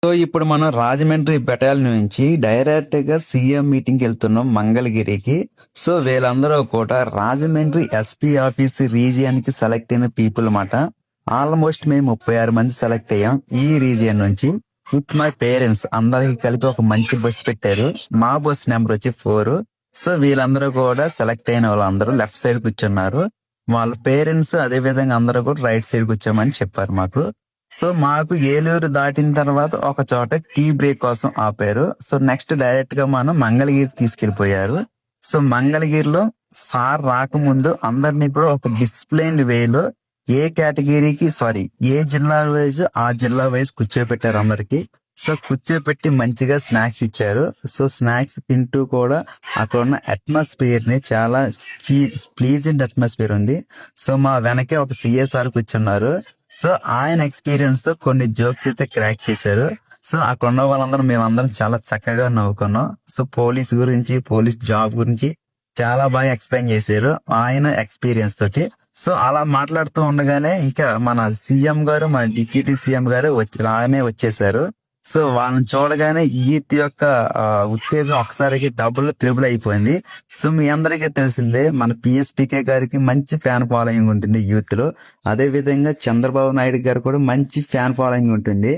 So ఇప్పుడు మనం Rajahmundry battalion నుంచి డైరెక్ట్ గా సీఎం మీటింగ్ వెళ్తున్నాం మంగళగిరికి. సో వీళ్ళందరూ కూడా రాజమండ్రి ఎస్పీ ఆఫీస్ రీజియన్ కి సెలెక్ట్ అయిన పీపుల్ అన్నమాట. ఆల్మోస్ట్ మేము 36 మంది సెలెక్ట్ అయ్యాం ఈ రీజియన్ నుంచి. విత్ మై పేరెంట్స్ అందరికి కలిపి ఒక మంచి బస్ పెట్టారు. మా బస్ నెంబర్ వచ్చి 4. సో వీళ్ళందరూ కూడా సెలెక్ట్ అయిన వాళ్ళందరూ లెఫ్ట్ సైడ్ కూర్చున్నారు. వాళ్ళ పేరెంట్స్ అదే విధంగా అందరూ కూడా రైట్ సైడ్ కూర్చోమని చెప్పారు మాకు. సో మాకు ఏలూరు దాటిన తర్వాత ఒక చోట టీ బ్రేక్ కోసం ఆపారు. సో నెక్స్ట్ డైరెక్ట్ గా మనం మంగళగిరి తీసుకెళ్లిపోయారు. సో మంగళగిరిలో సార్ రాకముందు అందరినీ కూడా ఒక డిసిప్లైన్డ్ వేలో ఏ కేటగిరీకి ఏ జిల్లా వైజ్ ఆ జిల్లా వైజ్ కూర్చోబెట్టారు అందరికి. సో కూర్చోబెట్టి మంచిగా స్నాక్స్ ఇచ్చారు. సో స్నాక్స్ తింటూ కూడా అక్కడ ఉన్న అట్మాస్ఫియర్ ని చాలా ప్లీజెంట్ అట్మాస్ఫియర్ ఉంది. సో మా వెనకే ఒక సిఎస్ఆర్ కూర్చున్నారు. సో ఆయన ఎక్స్పీరియన్స్ తో కొన్ని జోక్స్ అయితే క్రాక్ చేశారు. సో అక్కడ ఉన్న వాళ్ళందరం మేమందరం చాలా చక్కగా నవ్వుకున్నాం. సో పోలీస్ గురించి, పోలీస్ జాబ్ గురించి చాలా బాగా ఎక్స్ప్లెయిన్ చేశారు ఆయన ఎక్స్పీరియన్స్ తోటి. సో అలా మాట్లాడుతూ ఉండగానే ఇంకా మన సీఎం గారు, మన డిప్యూటీ సీఎం గారు రాగానే వచ్చేసారు. సో వాళ్ళని చూడగానే యూత్ యొక్క ఉత్తేజం ఒకసారికి డబుల్ త్రిబుల్ అయిపోయింది. సో మీ అందరికీ తెలిసిందే మన పిఎస్పీకే గారికి మంచి ఫ్యాన్ ఫాలోయింగ్ ఉంటుంది యూత్ లో. అదే విధంగా చంద్రబాబు నాయుడు గారు కూడా మంచి ఫ్యాన్ ఫాలోయింగ్ ఉంటుంది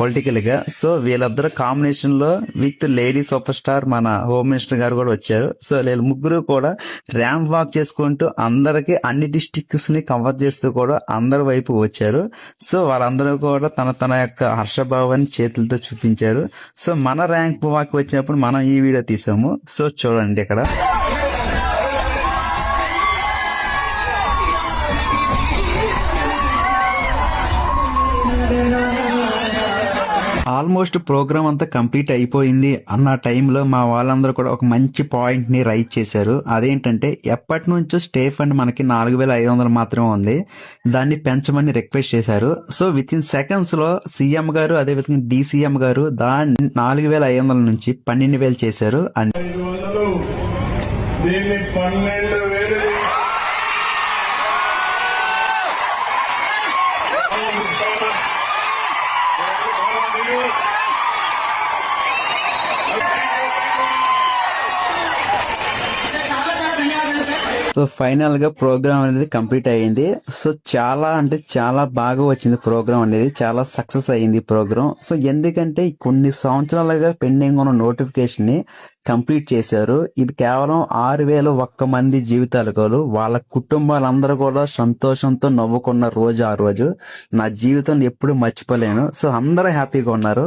పొలిటికల్ గా. సో వీళ్ళిద్దరు కాంబినేషన్ లో విత్ లేడీ సూపర్ స్టార్ మన హోమ్ మినిస్టర్ గారు కూడా వచ్చారు. సో వీళ్ళు ముగ్గురు కూడా ర్యాంప్ వాక్ చేసుకుంటూ అందరికి అన్ని డిస్ట్రిక్ట్స్ ని కవర్ చేస్తూ కూడా అందరి వైపు వచ్చారు. సో వాళ్ళందరూ కూడా తన యొక్క హర్షభావాన్ని చేతులతో చూపించారు. సో మన ర్యాంక్ వాక్ వచ్చినప్పుడు మనం ఈ వీడియో తీసాము. సో చూడండి ఇక్కడ. ఆల్మోస్ట్ ప్రోగ్రామ్ అంతా కంప్లీట్ అయిపోయింది అన్న టైంలో మా వాళ్ళందరూ కూడా ఒక మంచి పాయింట్ ని రైట్ చేశారు. అదేంటంటే ఎప్పటి నుంచో స్టే ఫండ్ మనకి 4500 మాత్రమే ఉంది, దాన్ని పెంచమని రిక్వెస్ట్ చేశారు. సో విత్ ఇన్ సెకండ్స్ లో సీఎం గారు అదే విధంగా డిసిఎం గారు దాన్ని 4500 నుంచి 12,000 చేశారు. సో ఫైనల్ గా ప్రోగ్రామ్ అనేది కంప్లీట్ అయ్యింది. సో చాలా అంటే చాలా బాగా వచ్చింది ప్రోగ్రామ్ అనేది, చాలా సక్సెస్ అయ్యింది ప్రోగ్రామ్. సో ఎందుకంటే కొన్ని సంవత్సరాలుగా పెండింగ్ ఉన్న నోటిఫికేషన్ ని కంప్లీట్ చేశారు. ఇది కేవలం 6,001 మంది జీవితాలు కాదు, వాళ్ళ కుటుంబాలందరూ కూడా సంతోషంతో నవ్వుకున్న రోజు ఆ రోజు నా జీవితంలో ఎప్పుడు మర్చిపోలేను. సో అందరూ హ్యాపీగా ఉన్నారు.